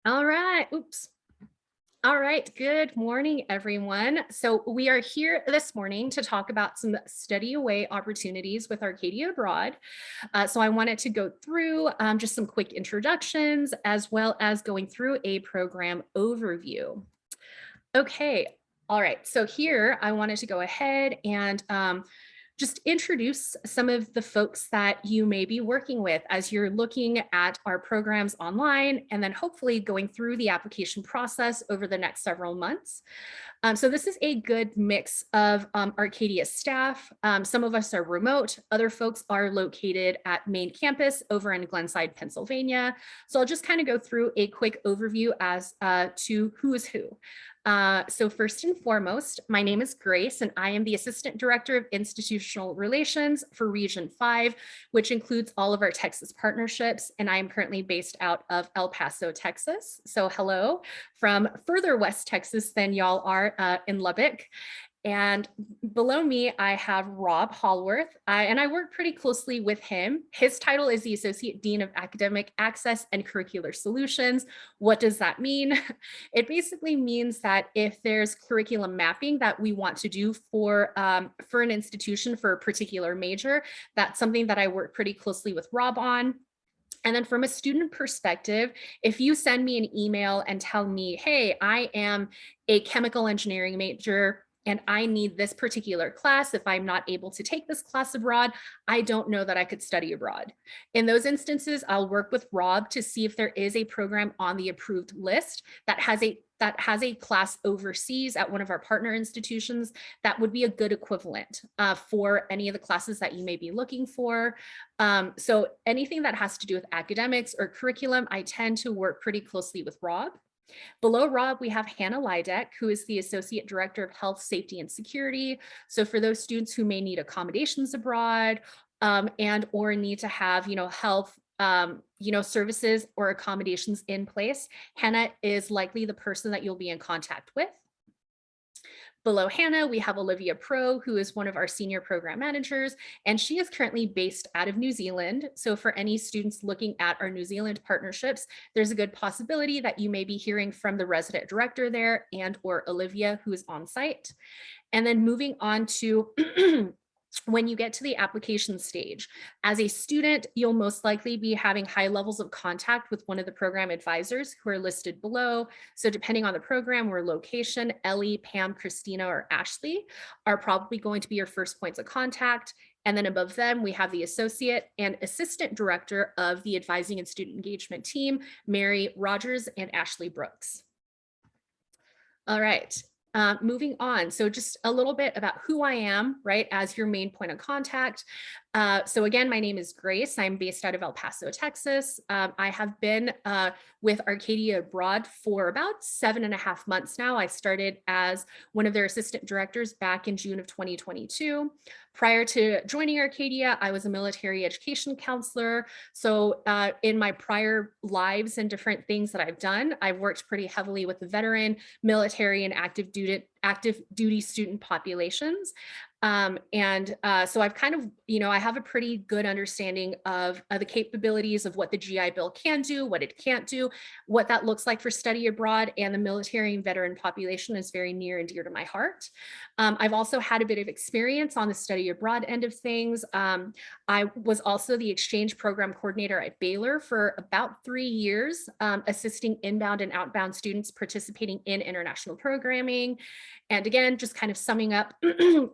All right. Oops. All right. Good morning, everyone. So we are here this morning to talk about some study away opportunities with Arcadia Abroad. So I wanted to go through just some quick introductions as well as going through a program overview. Okay. All right. So here I wanted to go ahead and just introduce some of the folks that you may be working with as you're looking at our programs online and then hopefully going through the application process over the next several months. So this is a good mix of Arcadia staff. Some of us are remote, other folks are located at main campus over in Glenside, Pennsylvania. So I'll just kind of go through a quick overview as to who is who. So first and foremost, my name is Grace, and I am the Assistant Director of Institutional Relations for Region 5, which includes all of our Texas partnerships, and I am currently based out of El Paso, Texas. So hello from further West Texas than y'all are in Lubbock. And below me, I have Rob Hallworth, and I work pretty closely with him. His title is the Associate Dean of Academic Access and Curricular Solutions. What does that mean? It basically means that if there's curriculum mapping that we want to do for an institution for a particular major, that's something that I work pretty closely with Rob on. And then from a student perspective, if you send me an email and tell me, hey, I am a chemical engineering major and I need this particular class. If I'm not able to take this class abroad, I don't know that I could study abroad. In those instances, I'll work with Rob to see if there is a program on the approved list that has a class overseas at one of our partner institutions that would be a good equivalent for any of the classes that you may be looking for. So anything that has to do with academics or curriculum, I tend to work pretty closely with Rob. Below Rob, we have Hannah Lydek, who is the Associate Director of Health, Safety, and Security. So for those students who may need accommodations abroad and or need to have, health, services or accommodations in place, Hannah is likely the person that you'll be in contact with. Below Hannah, we have Olivia Pro, who is one of our senior program managers, and she is currently based out of New Zealand. So for any students looking at our New Zealand partnerships, there's a good possibility that you may be hearing from the resident director there and or Olivia, who is on site. And then moving on to when you get to the application stage, as a student, you'll most likely be having high levels of contact with one of the program advisors who are listed below. So depending on the program or location, Ellie, Pam, Christina, or Ashley are probably going to be your first points of contact. And then above them, we have the associate and assistant director of the advising and student engagement team, Mary Rogers and Ashley Brooks. All right. Moving on. So just a little bit about who I am, right, as your main point of contact. So again, my name is Grace. I'm based out of El Paso, Texas. I have been with Arcadia Abroad for about 7.5 months now. I started as one of their assistant directors back in June of 2022. Prior to joining Arcadia, I was a military education counselor. So in my prior lives and different things that I've done, I've worked pretty heavily with the veteran, military, and active duty student populations. So I've kind of, I have a pretty good understanding of the capabilities of what the GI Bill can do, what it can't do, what that looks like for study abroad, and the military and veteran population is very near and dear to my heart. I've also had a bit of experience on the study abroad end of things. I was also the exchange program coordinator at Baylor for about 3 years, assisting inbound and outbound students participating in international programming. And again, just kind of summing up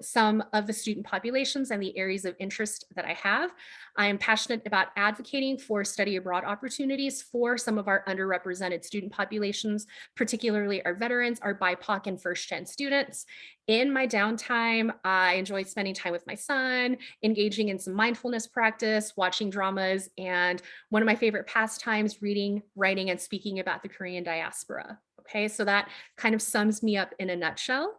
some of the student populations and the areas of interest that I have. I am passionate about advocating for study abroad opportunities for some of our underrepresented student populations, particularly our veterans, our BIPOC and first-gen students. In my downtime, I enjoy spending time with my son, engaging in some mindfulness practice, watching dramas, and one of my favorite pastimes, reading, writing, and speaking about the Korean diaspora. Okay, so that kind of sums me up in a nutshell.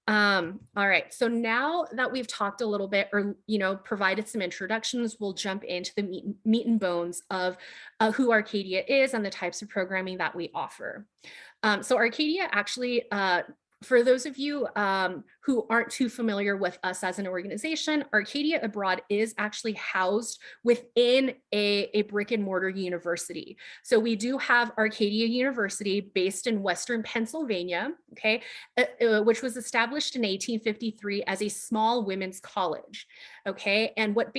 All right, so now that we've talked a little bit or, provided some introductions, we'll jump into the meat and bones of who Arcadia is and the types of programming that we offer. So Arcadia actually for those of you who aren't too familiar with us as an organization, Arcadia Abroad is actually housed within a brick and mortar university. So we do have Arcadia University based in Western Pennsylvania, okay, which was established in 1853 as a small women's college, okay? And what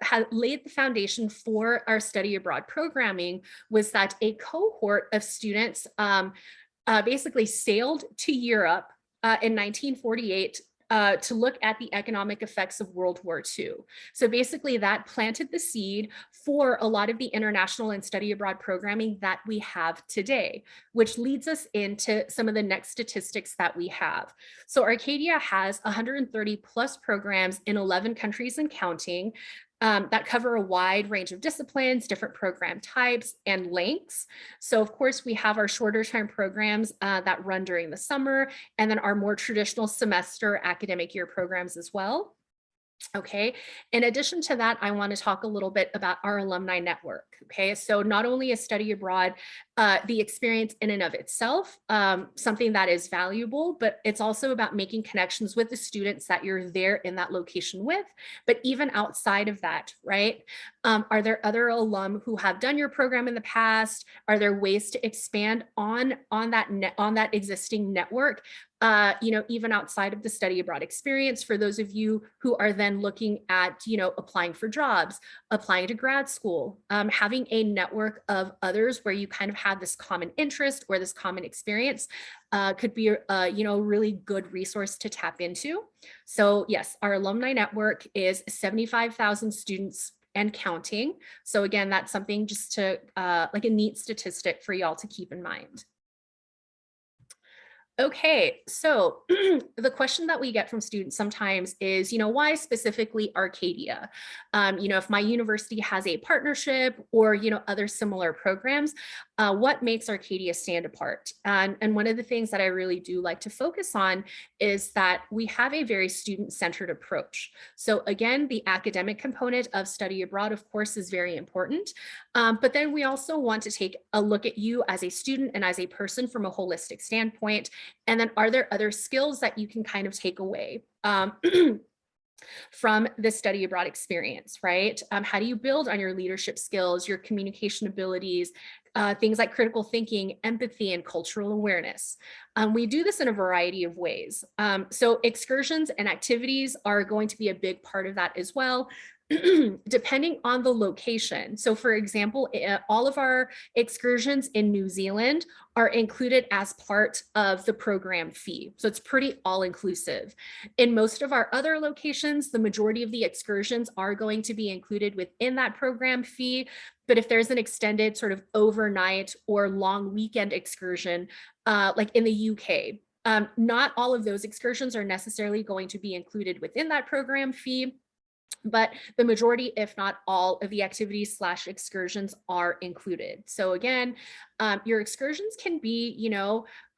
had laid the foundation for our study abroad programming was that a cohort of students basically sailed to Europe in 1948 to look at the economic effects of World War II. So basically that planted the seed for a lot of the international and study abroad programming that we have today, which leads us into some of the next statistics that we have. So Arcadia has 130 plus programs in 11 countries and counting. That cover a wide range of disciplines, different program types and lengths. So of course we have our shorter term programs that run during the summer, and then our more traditional semester academic year programs as well. Okay. In addition to that, I want to talk a little bit about our alumni network. Okay. So not only is study abroad the experience in and of itself, something that is valuable, but it's also about making connections with the students that you're there in that location with. But even outside of that, right? Are there other alum who have done your program in the past? Are there ways to expand on that existing network? Even outside of the study abroad experience, for those of you who are then looking at, applying for jobs, applying to grad school, having a network of others where you kind of have this common interest or this common experience could be, really good resource to tap into. So yes, our alumni network is 75,000 students and counting. So again, that's something just to like a neat statistic for y'all to keep in mind. Okay, so the question that we get from students sometimes is, why specifically Arcadia? If my university has a partnership or, other similar programs, what makes Arcadia stand apart? And one of the things that I really do like to focus on is that we have a very student-centered approach. So again, the academic component of study abroad, of course, is very important. But then we also want to take a look at you as a student and as a person from a holistic standpoint. And then are there other skills that you can kind of take away from the study abroad experience, right? How do you build on your leadership skills, your communication abilities, things like critical thinking, empathy, and cultural awareness? We do this in a variety of ways. So excursions and activities are going to be a big part of that as well. Depending on the location. So for example, all of our excursions in New Zealand are included as part of the program fee. So it's pretty all inclusive. In most of our other locations, the majority of the excursions are going to be included within that program fee. But if there's an extended sort of overnight or long weekend excursion, like in the UK, not all of those excursions are necessarily going to be included within that program fee. But the majority, if not all, of the activities / excursions are included. So again, your excursions can be,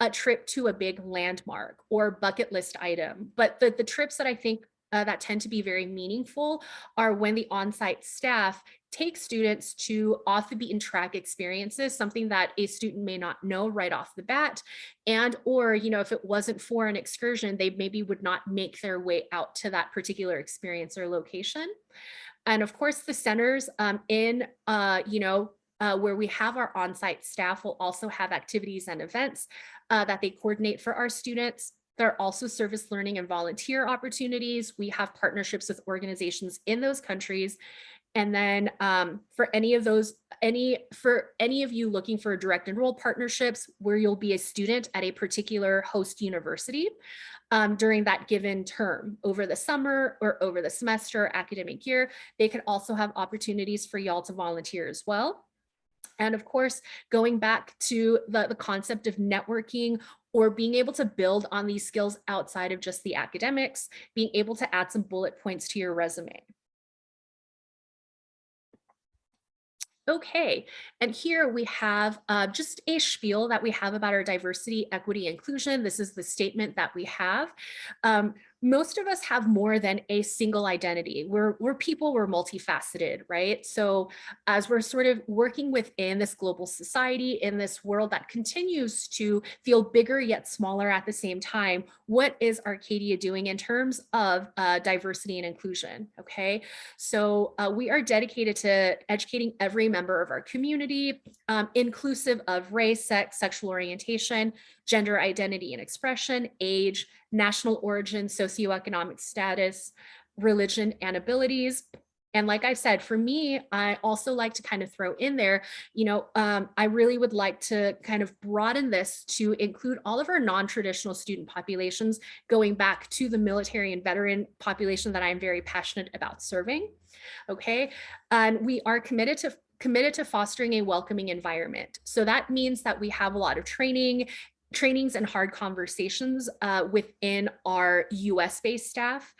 a trip to a big landmark or bucket list item. But the trips that I think that tend to be very meaningful are when the on-site staff take students to off the beaten track experiences, something that a student may not know right off the bat. And, or, if it wasn't for an excursion, they maybe would not make their way out to that particular experience or location. And of course, the centers where we have our on-site staff will also have activities and events that they coordinate for our students. There are also service learning and volunteer opportunities. We have partnerships with organizations in those countries. And then for any of you looking for direct enroll partnerships where you'll be a student at a particular host university during that given term over the summer or over the semester academic year, they could also have opportunities for y'all to volunteer as well. And of course, going back to the concept of networking or being able to build on these skills outside of just the academics, being able to add some bullet points to your resume. Okay, and here we have just a spiel that we have about our diversity, equity, inclusion. This is the statement that we have. most of us have more than a single identity. We're people, we're multifaceted, right? So as we're sort of working within this global society, in this world that continues to feel bigger yet smaller at the same time, what is Arcadia doing in terms of diversity and inclusion? Okay, so we are dedicated to educating every member of our community, inclusive of race, sex, sexual orientation, gender identity and expression, age, national origin, socioeconomic status, religion, and abilities. And like I said, for me, I also like to kind of throw in there, I really would like to kind of broaden this to include all of our non-traditional student populations, going back to the military and veteran population that I'm very passionate about serving. Okay. And we are committed to fostering a welcoming environment. So that means that we have a lot of trainings and hard conversations within our US-based staff.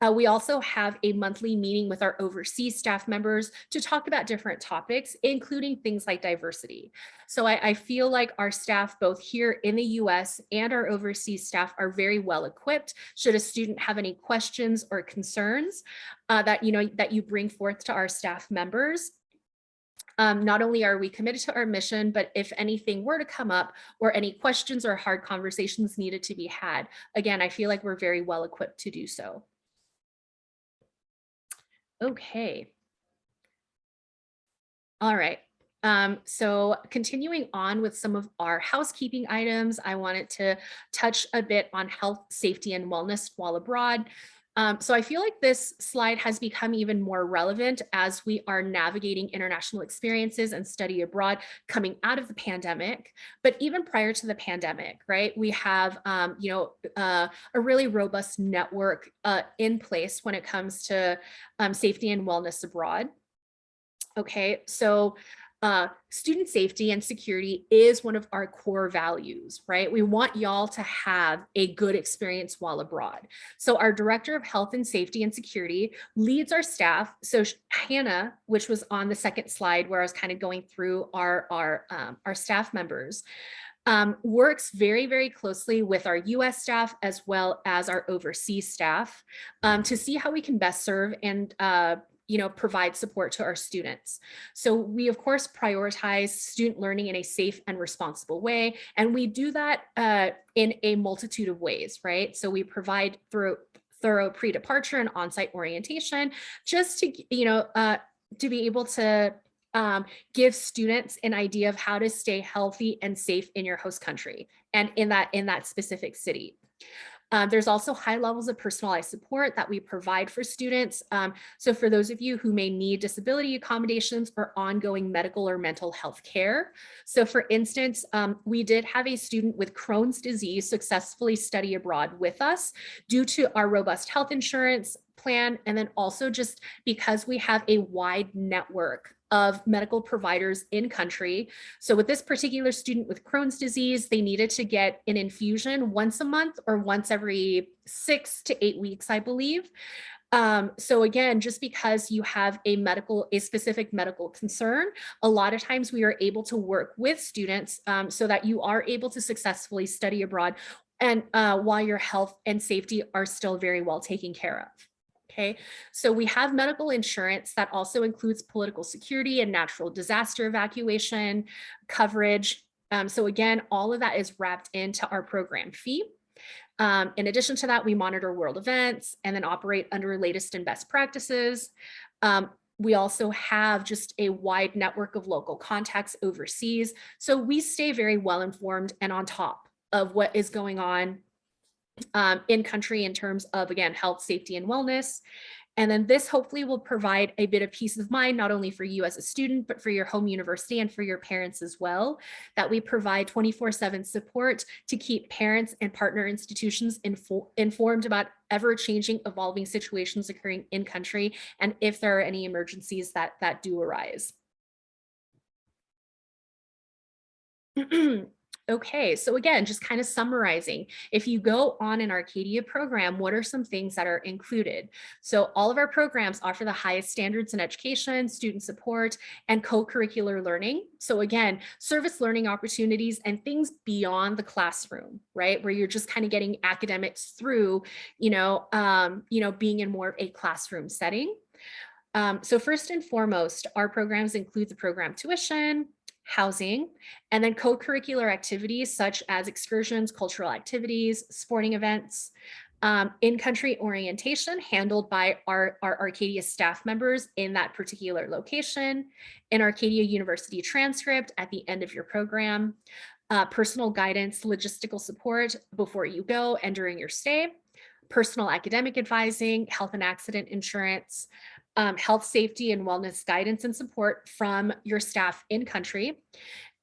We also have a monthly meeting with our overseas staff members to talk about different topics, including things like diversity. So I feel like our staff, both here in the US and our overseas staff, are very well equipped should a student have any questions or concerns that you bring forth to our staff members. Not only are we committed to our mission, but if anything were to come up or any questions or hard conversations needed to be had, again, I feel like we're very well equipped to do so. Okay. All right. So continuing on with some of our housekeeping items, I wanted to touch a bit on health, safety, and wellness while abroad. So I feel like this slide has become even more relevant as we are navigating international experiences and study abroad coming out of the pandemic. But even prior to the pandemic, right, we have a really robust network in place when it comes to safety and wellness abroad. Okay, so student safety and security is one of our core values, right? We want y'all to have a good experience while abroad. So our director of health and safety and security leads our staff. So Hannah, which was on the second slide where I was kind of going through our staff members, works very, very closely with our US staff as well as our overseas staff to see how we can best serve and provide support to our students. So we, of course, prioritize student learning in a safe and responsible way. And we do that in a multitude of ways, right? So we provide thorough pre-departure and on-site orientation just to be able to give students an idea of how to stay healthy and safe in your host country and in that specific city. There's also high levels of personalized support that we provide for students. So for those of you who may need disability accommodations or ongoing medical or mental health care. So for instance, we did have a student with Crohn's disease successfully study abroad with us due to our robust health insurance plan. And then also just because we have a wide network of medical providers in country. So with this particular student with Crohn's disease, they needed to get an infusion once a month or once every 6 to 8 weeks, I believe. So again, just because you have a specific medical concern, a lot of times we are able to work with students so that you are able to successfully study abroad and while your health and safety are still very well taken care of. Okay, so we have medical insurance that also includes political security and natural disaster evacuation coverage. So again, all of that is wrapped into our program fee. In addition to that, we monitor world events and then operate under latest and best practices. We also have just a wide network of local contacts overseas. So we stay very well informed and on top of what is going on in country in terms of, again, health, safety, and wellness. And then this hopefully will provide a bit of peace of mind, not only for you as a student, but for your home university and for your parents as well, that we provide 24/7 support to keep parents and partner institutions informed about ever-changing, evolving situations occurring in country, and if there are any emergencies that do arise. Okay, so again, just kind of summarizing, if you go on an Arcadia program, what are some things that are included? So all of our programs offer the highest standards in education, student support, and co-curricular learning. So again, service learning opportunities and things beyond the classroom, right? Where you're just kind of getting academics through, being in more of a classroom setting. So first and foremost, our programs include the program tuition, housing, and then co-curricular activities such as excursions, cultural activities, sporting events, in-country orientation handled by our Arcadia staff members in that particular location, an Arcadia University transcript at the end of your program, personal guidance, logistical support before you go and during your stay, personal academic advising, health and accident insurance, health, safety, and wellness guidance and support from your staff in country.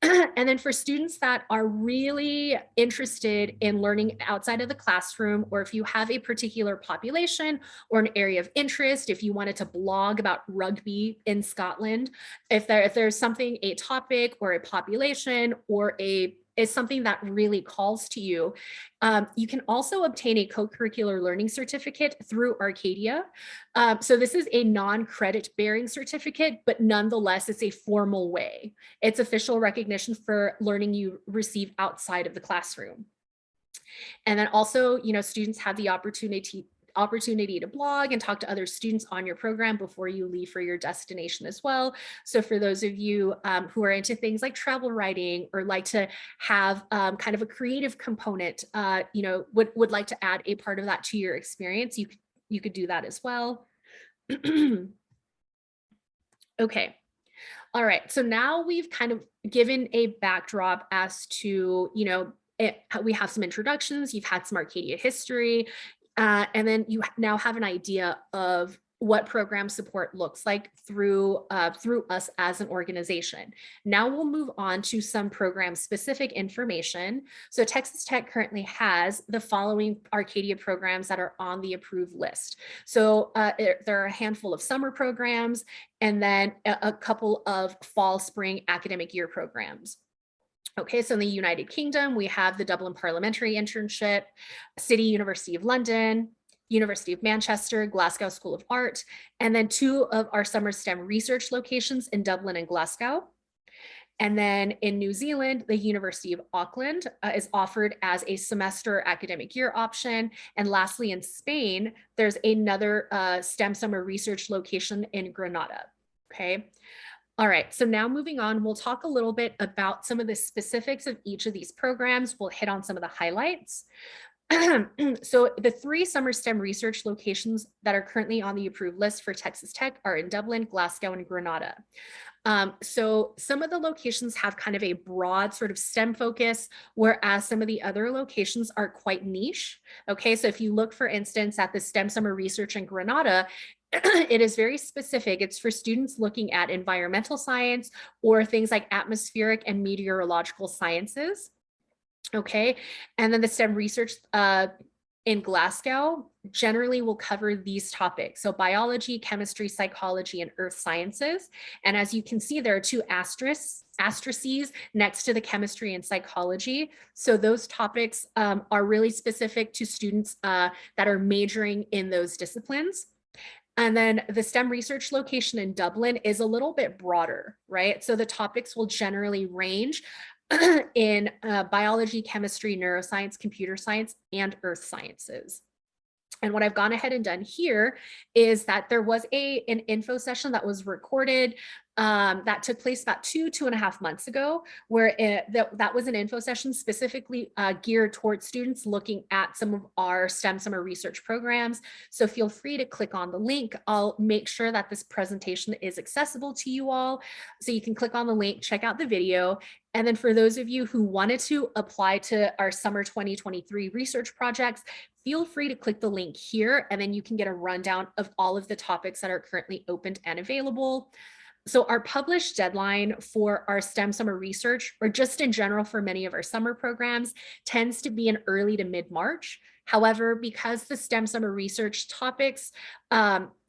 And then for students that are really interested in learning outside of the classroom, or if you have a particular population or an area of interest, if you wanted to blog about rugby in Scotland, if there's something, a topic or a population or is something that really calls to you, you can also obtain a co-curricular learning certificate through Arcadia. So this is a non-credit bearing certificate, but nonetheless, it's a formal way. It's official recognition for learning you receive outside of the classroom. And then also, students have the opportunity to blog and talk to other students on your program before you leave for your destination as well. So for those of you who are into things like travel writing or like to have kind of a creative component, would like to add a part of that to your experience, you could do that as well. Okay. All right. So now we've kind of given a backdrop as to, we have some introductions, you've had some Arcadia history, and then you now have an idea of what program support looks like through us as an organization. Now we'll move on to some program specific information. So Texas Tech currently has the following Arcadia programs that are on the approved list. So there are a handful of summer programs and then a couple of fall, spring academic year programs. Okay, so in the United Kingdom, we have the Dublin Parliamentary Internship, City University of London, University of Manchester, Glasgow School of Art, and then two of our summer STEM research locations in Dublin and Glasgow. And then in New Zealand, the University of Auckland is offered as a semester academic year option. And lastly, in Spain, there's another STEM summer research location in Granada. Okay. All right, so now moving on, we'll talk a little bit about some of the specifics of each of these programs. We'll hit on some of the highlights. So the three summer STEM research locations that are currently on the approved list for Texas Tech are in Dublin, Glasgow, and Granada. So some of the locations have kind of a broad sort of STEM focus, whereas some of the other locations are quite niche. Okay, so if you look, for instance, at the STEM Summer Research in Granada, it is very specific. It's for students looking at environmental science or things like atmospheric and meteorological sciences. Okay, and then the STEM research in Glasgow generally will cover these topics. So biology, chemistry, psychology, and earth sciences. And as you can see, there are two asterisks next to the chemistry and psychology. So those topics are really specific to students that are majoring in those disciplines. And then the STEM research location in Dublin is a little bit broader, right? So the topics will generally range in biology, chemistry, neuroscience, computer science, and earth sciences. And what I've gone ahead and done here is that there was an info session that was recorded that took place about 2.5 months ago, where that was an info session specifically geared towards students looking at some of our STEM summer research programs. So feel free to click on the link. I'll make sure that this presentation is accessible to you all. So you can click on the link, check out the video. And then for those of you who wanted to apply to our summer 2023 research projects, feel free to click the link here, and then you can get a rundown of all of the topics that are currently opened and available. So our published deadline for our STEM summer research, or just in general for many of our summer programs, tends to be in early to mid-March. However, because the STEM summer research topics,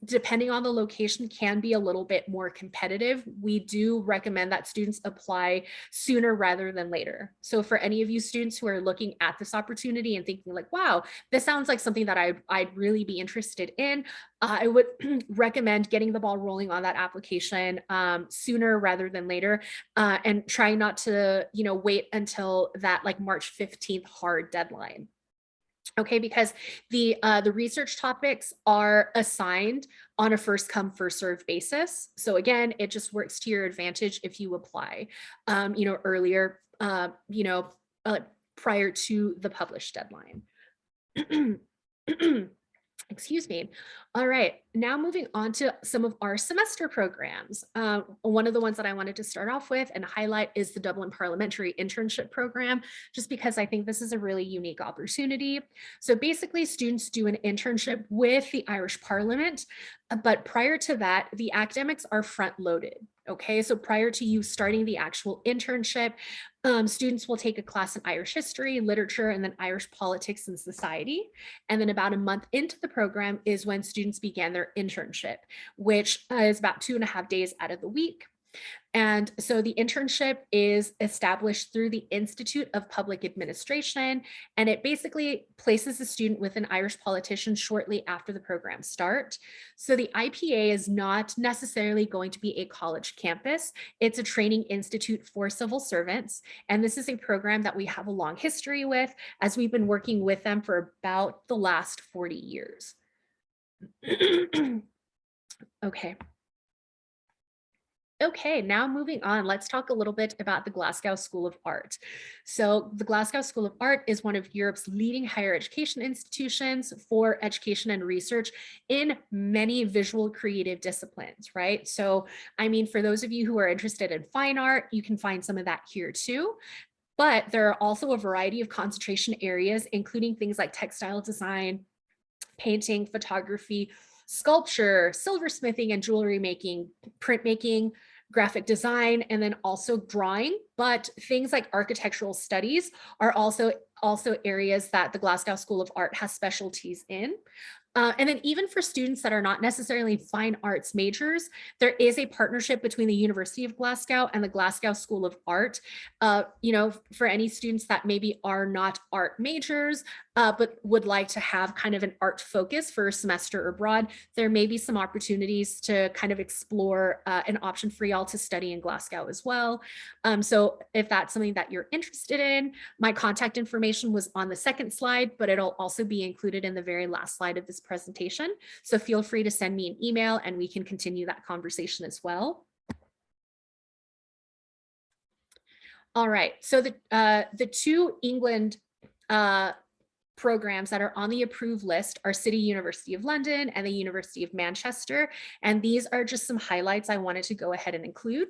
depending on the location, can be a little bit more competitive, we do recommend that students apply sooner rather than later. So for any of you students who are looking at this opportunity and thinking like, wow, this sounds like something that I'd really be interested in, I would recommend getting the ball rolling on that application sooner rather than later, and trying not to, wait until that like March 15th hard deadline. Okay, because the research topics are assigned on a first come first served basis. So again, it just works to your advantage if you apply, earlier, uh, prior to the published deadline. Excuse me. All right, now moving on to some of our semester programs. One of the ones that I wanted to start off with and highlight is the Dublin Parliamentary Internship Program, just because I think this is a really unique opportunity. So basically, students do an internship with the Irish Parliament, but prior to that, the academics are front loaded. Okay, so prior to you starting the actual internship, students will take a class in Irish history, literature, and then Irish politics and society. And then about a month into the program is when students began their internship, which is about 2.5 days out of the week. And so the internship is established through the Institute of Public Administration, and it basically places the student with an Irish politician shortly after the program start. So the IPA is not necessarily going to be a college campus. It's a training institute for civil servants. And this is a program that we have a long history with, as we've been working with them for about the last 40 years. Okay. Okay, now moving on, let's talk a little bit about the Glasgow School of Art. So the Glasgow School of Art is one of Europe's leading higher education institutions for education and research in many visual creative disciplines, right? So, I mean, for those of you who are interested in fine art, you can find some of that here too. But there are also a variety of concentration areas, including things like textile design, painting, photography, sculpture, silversmithing and jewelry making, printmaking, graphic design, and then also drawing. But things like architectural studies are also areas that the Glasgow School of Art has specialties in. And then even for students that are not necessarily fine arts majors, there is a partnership between the University of Glasgow and the Glasgow School of Art. For any students that maybe are not art majors, but would like to have kind of an art focus for a semester abroad, there may be some opportunities to kind of explore an option for y'all to study in Glasgow as well. So if that's something that you're interested in, my contact information was on the second slide, but it'll also be included in the very last slide of this presentation. So feel free to send me an email and we can continue that conversation as well. All right, so the two England programs that are on the approved list are City University of London and the University of Manchester. And these are just some highlights I wanted to go ahead and include.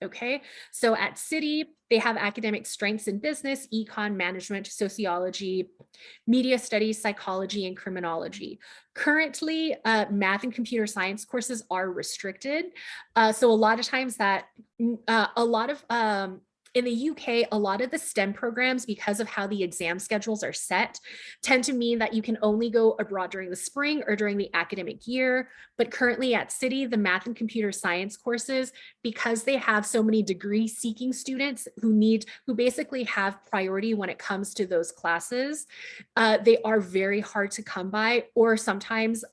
Okay, so at City, they have academic strengths in business, econ, management, sociology, media studies, psychology, and criminology. Currently, math and computer science courses are restricted. So a lot of times in the UK, a lot of the STEM programs, because of how the exam schedules are set, tend to mean that you can only go abroad during the spring or during the academic year. But currently at City, the math and computer science courses, because they have so many degree seeking students who basically have priority when it comes to those classes, they are very hard to come by, or sometimes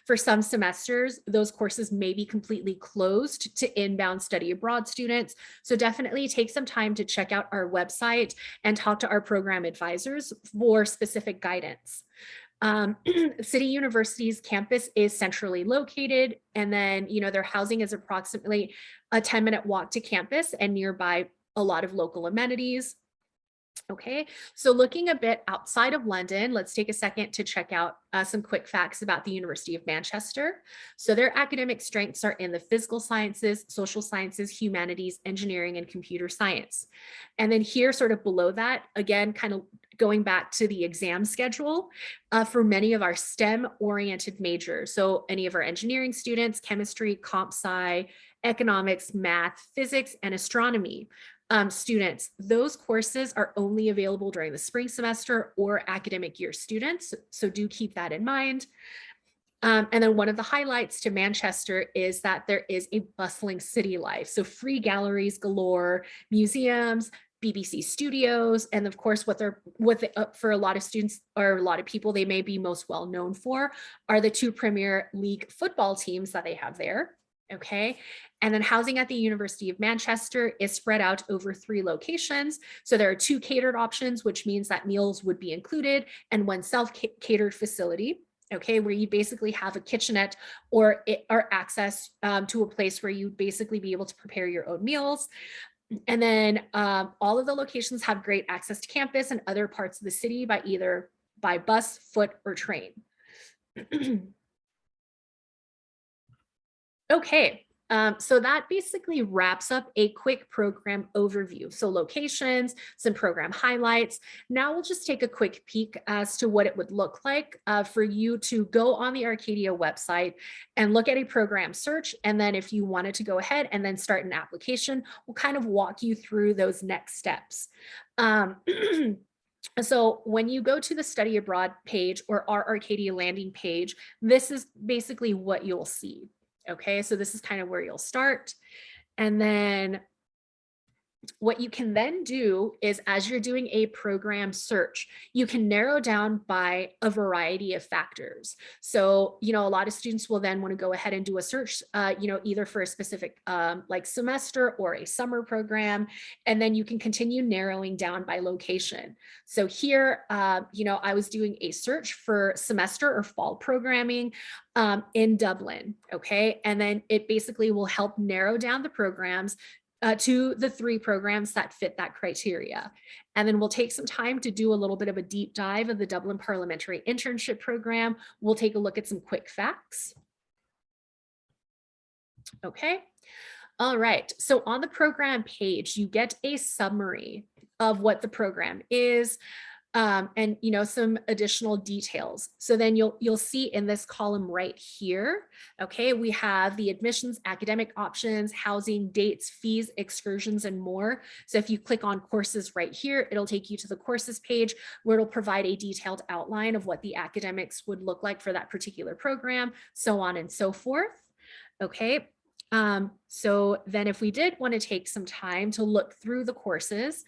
for some semesters, those courses may be completely closed to inbound study abroad students. So definitely take some time to check out our website and talk to our program advisors for specific guidance. City University's campus is centrally located, and then their housing is approximately a 10-minute walk to campus and nearby a lot of local amenities. Okay, so looking a bit outside of London, let's take a second to check out some quick facts about the University of Manchester. So their academic strengths are in the physical sciences, social sciences, humanities, engineering, and computer science. And then here, sort of below that, again, kind of going back to the exam schedule for many of our STEM-oriented majors. So any of our engineering students, chemistry, comp sci, economics, math, physics, and astronomy. students, those courses are only available during the spring semester or academic year students. So do keep that in mind. And then one of the highlights to Manchester is that there is a bustling city life. So free galleries galore, museums, BBC studios, and of course, for a lot of students or a lot of people, they may be most well known for are the two Premier League football teams that they have there. Okay. And then housing at the University of Manchester is spread out over 3 locations. So there are 2 catered options, which means that meals would be included, and 1 self-catered facility. Okay, where you basically have a kitchenette or access to a place where you basically be able to prepare your own meals. And then all of the locations have great access to campus and other parts of the city by either by bus, foot, or train. Okay, so that basically wraps up a quick program overview. So locations, some program highlights. Now we'll just take a quick peek as to what it would look like for you to go on the Arcadia website and look at a program search. And then if you wanted to go ahead and then start an application, we'll kind of walk you through those next steps. So when you go to the study abroad page or our Arcadia landing page, this is basically what you'll see. Okay, so this is kind of where you'll start. And then what you can then do is, as you're doing a program search, you can narrow down by a variety of factors. So, a lot of students will then want to go ahead and do a search, either for a specific like semester or a summer program, and then you can continue narrowing down by location. So here, I was doing a search for semester or fall programming in Dublin, okay? And then it basically will help narrow down the programs to the 3 programs that fit that criteria. And then we'll take some time to do a little bit of a deep dive of the Dublin Parliamentary Internship Program. We'll take a look at some quick facts. Okay. All right. So on the program page, you get a summary of what the program is, and some additional details. So then you'll see in this column right here, okay, we have the admissions, academic options, housing, dates, fees, excursions, and more. So if you click on courses right here, it'll take you to the courses page where it'll provide a detailed outline of what the academics would look like for that particular program, so on and so forth. Okay. So then if we did want to take some time to look through the courses,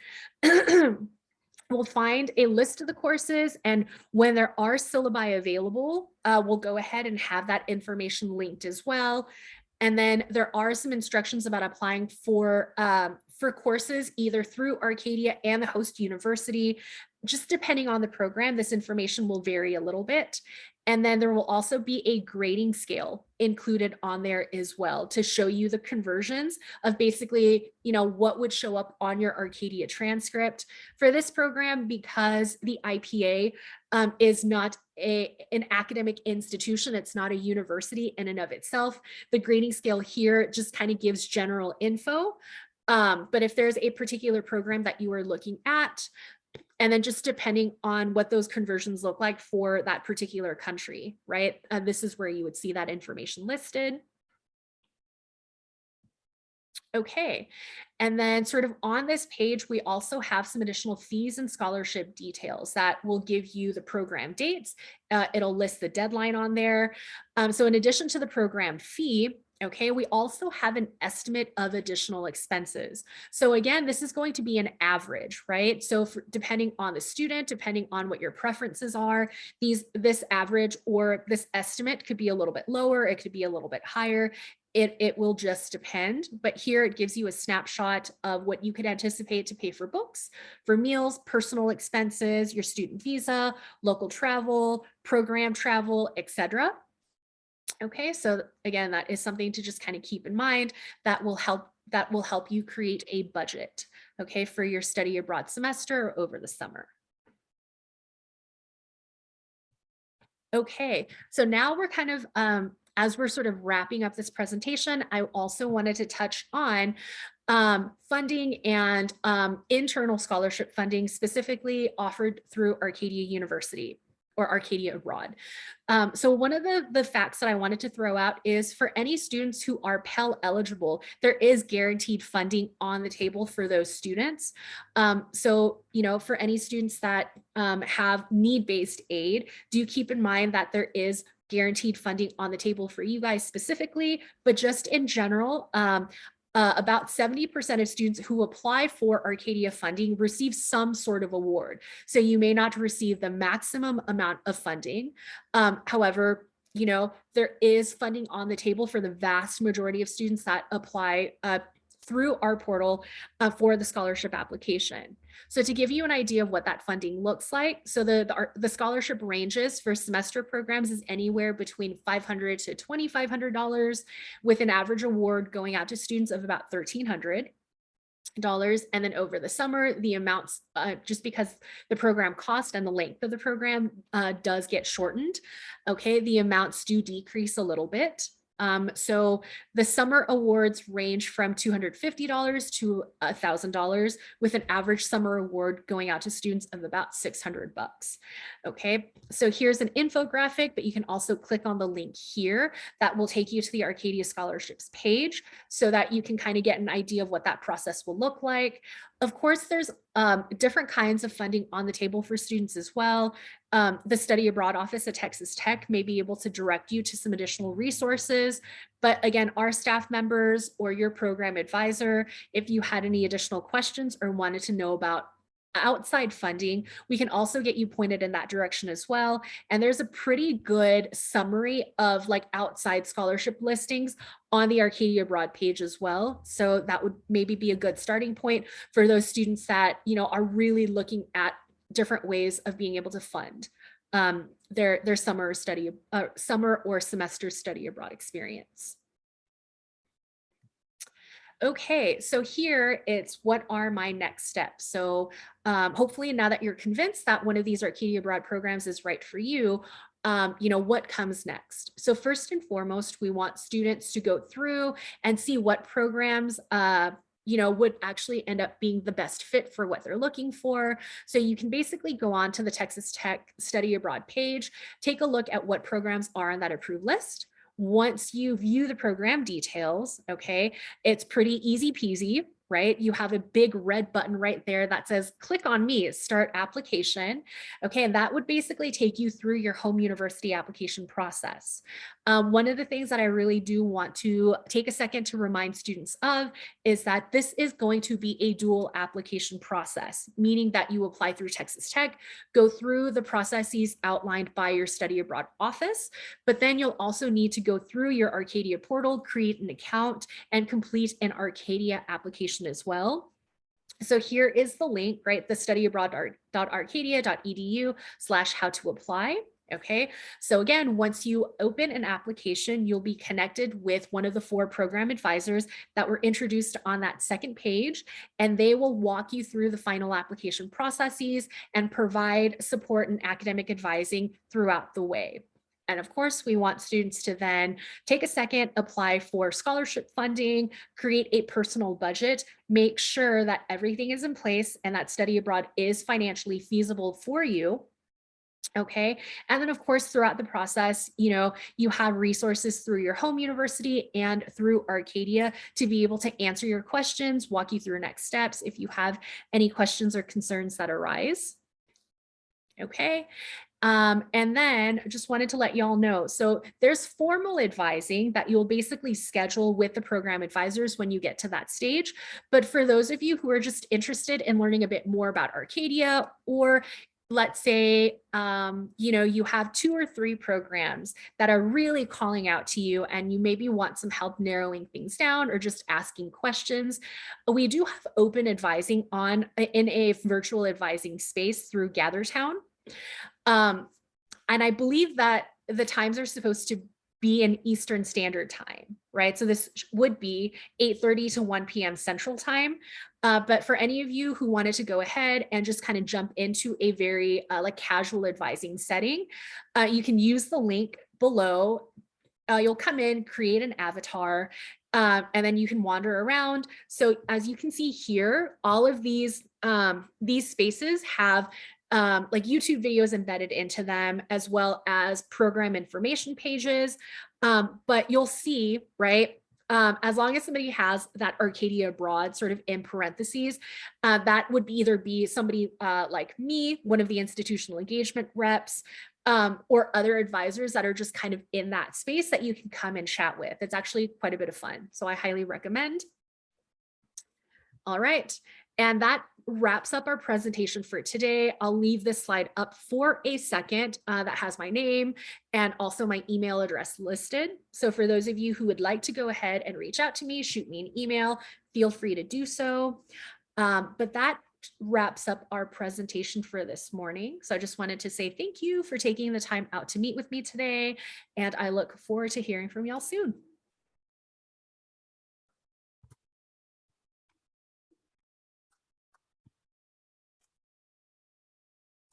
we'll find a list of the courses, and when there are syllabi available, we'll go ahead and have that information linked as well. And then there are some instructions about applying for courses either through Arcadia and the host university. Just depending on the program, this information will vary a little bit. And then there will also be a grading scale included on there as well to show you the conversions of basically, what would show up on your Arcadia transcript for this program. Because the IPA is not an academic institution, it's not a university in and of itself. The grading scale here just kind of gives general info. But if there's a particular program that you are looking at, and then just depending on what those conversions look like for that particular country, right? This is where you would see that information listed. Okay, and then sort of on this page, we also have some additional fees and scholarship details that will give you the program dates. It'll list the deadline on there. So in addition to the program fee, okay, we also have an estimate of additional expenses. So again, this is going to be an average, right? So depending on the student, depending on what your preferences are, this average or this estimate could be a little bit lower, it could be a little bit higher. It will just depend, but here it gives you a snapshot of what you could anticipate to pay for books, for meals, personal expenses, your student visa, local travel, program travel, etc. Okay, so again, that is something to just kind of keep in mind. That will help you create a budget, okay, for your study abroad semester or over the summer. Okay, so now we're kind of as we're sort of wrapping up this presentation, I also wanted to touch on funding and internal scholarship funding specifically offered through Arcadia University. or Arcadia Abroad. So one of the facts that I wanted to throw out is for any students who are Pell eligible, there is guaranteed funding on the table for those students. So, you know, for any students that have need-based aid, do keep in mind that there is guaranteed funding on the table for you guys specifically, but just in general, about 70% of students who apply for Arcadia funding receive some sort of award. So you may not receive the maximum amount of funding. However, you know, there is funding on the table for the vast majority of students that apply through our portal for the scholarship application. So to give you an idea of what that funding looks like, so the scholarship ranges for semester programs is anywhere between $500 to $2,500, with an average award going out to students of about $1,300. And then over the summer, the amounts, just because the program cost and the length of the program does get shortened, okay, the amounts do decrease a little bit. So the summer awards range from $250 to $1,000, with an average summer award going out to students of about 600 bucks. Okay, so here's an infographic, but you can also click on the link here that will take you to the Arcadia Scholarships page so that you can kind of get an idea of what that process will look like. Of course, there's different kinds of funding on the table for students as well. The Study Abroad office at Texas Tech may be able to direct you to some additional resources. But again, our staff members or your program advisor, if you had any additional questions or wanted to know about outside funding, we can also get you pointed in that direction as well. And there's a pretty good summary of like outside scholarship listings on the Arcadia Abroad page as well. So that would maybe be a good starting point for those students that, you know, are really looking at different ways of being able to fund their summer or semester study abroad experience. Okay, so here it's what are my next steps? So hopefully now that you're convinced that one of these Arcadia Abroad programs is right for you, you know, what comes next? So first and foremost, we want students to go through and see what programs you know, would actually end up being the best fit for what they're looking for. So you can basically go on to the Texas Tech Study Abroad page, take a look at what programs are on that approved list. Once you view the program details, okay, it's pretty easy peasy, right? You have a big red button right there that says, click on me, start application. Okay, and that would basically take you through your home university application process. One of the things that I really do want to take a second to remind students of is that this is going to be a dual application process, meaning that you apply through Texas Tech, go through the processes outlined by your study abroad office, but then you'll also need to go through your Arcadia portal, create an account, and complete an Arcadia application as well. So here is the link, right? The studyabroad.arcadia.edu/how to apply. Okay, so again, once you open an application, you'll be connected with one of the 4 program advisors that were introduced on that second page, and they will walk you through the final application processes and provide support and academic advising throughout the way. And of course, we want students to then take a second, apply for scholarship funding, create a personal budget, make sure that everything is in place and that study abroad is financially feasible for you. Okay. And then of course, throughout the process, you know, you have resources through your home university and through Arcadia to be able to answer your questions, walk you through next steps if you have any questions or concerns that arise. Okay. And then just wanted to let y'all know. So there's formal advising that you'll basically schedule with the program advisors when you get to that stage. But for those of you who are just interested in learning a bit more about Arcadia, or let's say, you know, you have 2 or 3 programs that are really calling out to you and you maybe want some help narrowing things down or just asking questions, we do have open advising in a virtual advising space through GatherTown. And I believe that the times are supposed to be in Eastern Standard Time, right? So this would be 8:30 to 1 p.m. Central Time. But for any of you who wanted to go ahead and just kind of jump into a very like casual advising setting, you can use the link below. You'll come in, create an avatar, and then you can wander around. So as you can see here, all of these spaces have like YouTube videos embedded into them, as well as program information pages. But you'll see, right? As long as somebody has that Arcadia Abroad sort of in parentheses, that would either be somebody like me, one of the institutional engagement reps, or other advisors that are just kind of in that space that you can come and chat with. It's actually quite a bit of fun. So I highly recommend. All right. And that wraps up our presentation for today. I'll leave this slide up for a second that has my name and also my email address listed. So for those of you who would like to go ahead and reach out to me, shoot me an email, feel free to do so. But that wraps up our presentation for this morning. So I just wanted to say thank you for taking the time out to meet with me today. And I look forward to hearing from y'all soon.